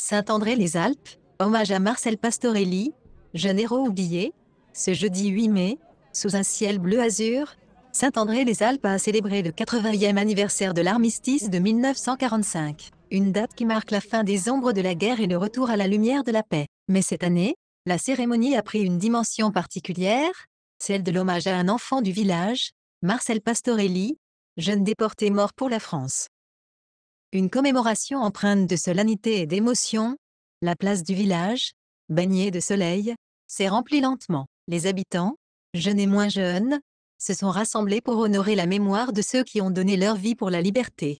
Saint-André-les-Alpes, hommage à Marcel Pastorelli, jeune héros oublié. Ce jeudi 8 mai, sous un ciel bleu azur, Saint-André-les-Alpes a célébré le 80e anniversaire de l'armistice de 1945, une date qui marque la fin des ombres de la guerre et le retour à la lumière de la paix. Mais cette année, la cérémonie a pris une dimension particulière, celle de l'hommage à un enfant du village, Marcel Pastorelli, jeune déporté mort pour la France. Une commémoration empreinte de solennité et d'émotion, la place du village, baignée de soleil, s'est remplie lentement. Les habitants, jeunes et moins jeunes, se sont rassemblés pour honorer la mémoire de ceux qui ont donné leur vie pour la liberté.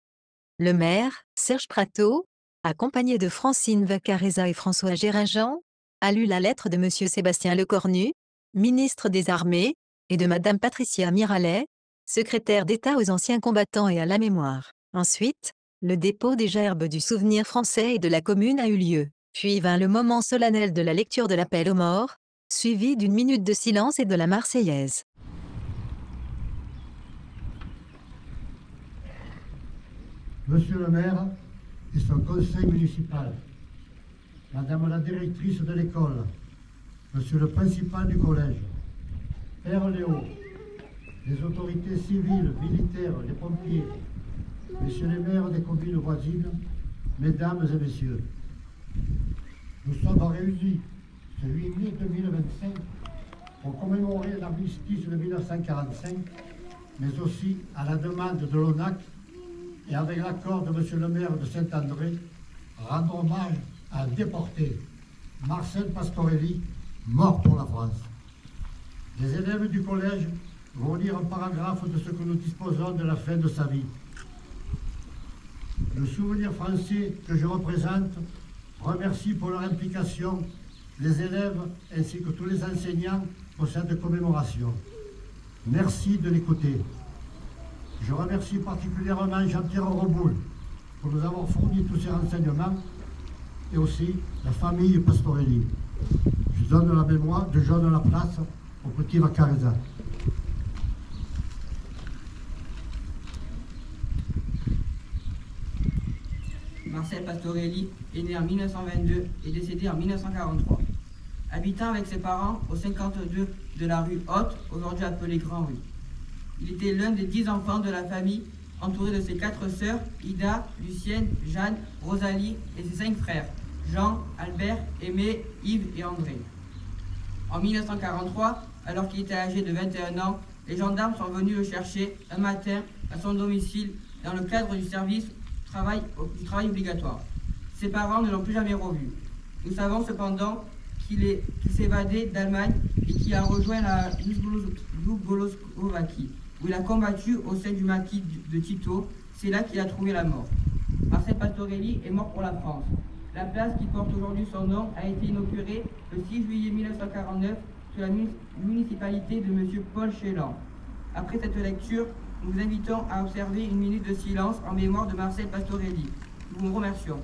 Le maire, Serge Prato, accompagné de Francine Vaccareza et François Gérardin, a lu la lettre de M. Sébastien Lecornu, ministre des Armées, et de Mme Patricia Miralet, secrétaire d'État aux anciens combattants et à la mémoire. Ensuite, le dépôt des gerbes du souvenir français et de la commune a eu lieu. Puis vint le moment solennel de la lecture de l'appel aux morts, suivi d'une minute de silence et de la Marseillaise. Monsieur le maire et son conseil municipal, Madame la directrice de l'école, Monsieur le principal du collège, Père Léo, les autorités civiles, militaires, les pompiers, Messieurs les maires des communes voisines, Mesdames et Messieurs, nous sommes réunis ce 8 mai 2025 pour commémorer l'armistice de 1945, mais aussi à la demande de l'ONAC et avec l'accord de Monsieur le maire de Saint-André, rendre hommage à un déporté, Marcel Pastorelli, mort pour la France. Les élèves du collège vont lire un paragraphe de ce que nous disposons de la fin de sa vie. Le souvenir français que je représente remercie pour leur implication les élèves ainsi que tous les enseignants pour cette commémoration. Merci de l'écouter. Je remercie particulièrement Jean-Pierre Roboul pour nous avoir fourni tous ces renseignements et aussi la famille Pastorelli. Je donne la mémoire, je donne la place au petit Vaccareza. Marcel Pastorelli est né en 1922 et décédé en 1943. Habitant avec ses parents au 52 de la rue Haute, aujourd'hui appelée Grand Rue. Il était l'un des 10 enfants de la famille, entouré de ses 4 sœurs, Ida, Lucienne, Jeanne, Rosalie et ses 5 frères, Jean, Albert, Aimé, Yves et André. En 1943, alors qu'il était âgé de 21 ans, les gendarmes sont venus le chercher un matin à son domicile dans le cadre du service du travail obligatoire. Ses parents ne l'ont plus jamais revu. Nous savons cependant qu'il s'est évadé d'Allemagne et qu'il a rejoint la Yougoslavie, où il a combattu au sein du maquis de Tito. C'est là qu'il a trouvé la mort. Marcel Pastorelli est mort pour la France. La place qui porte aujourd'hui son nom a été inaugurée le 6 juillet 1949 sous la municipalité de M. Paul Chélan. Après cette lecture, nous vous invitons à observer une minute de silence en mémoire de Marcel Pastorelli. Nous vous remercions.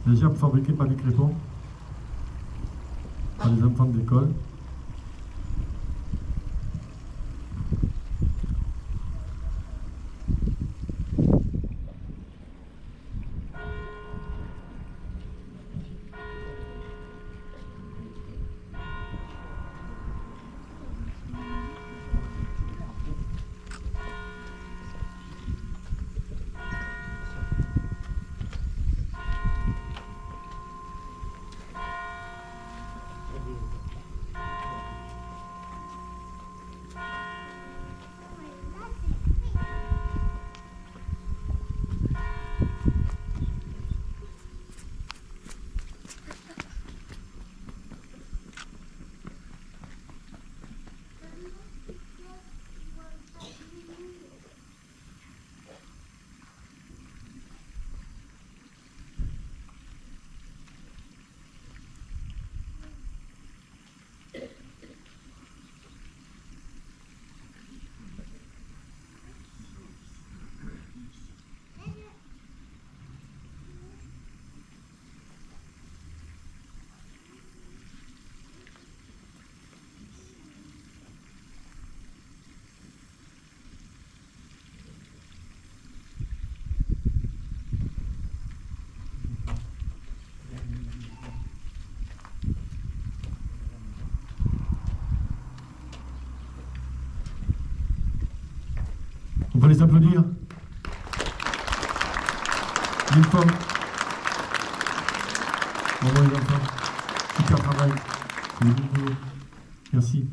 Les gerbes fabriquées par les crépons, par les enfants d'école. va les applaudir. Mille fois. Bravo les enfants. Super travail. C'est du bon boulot. Merci.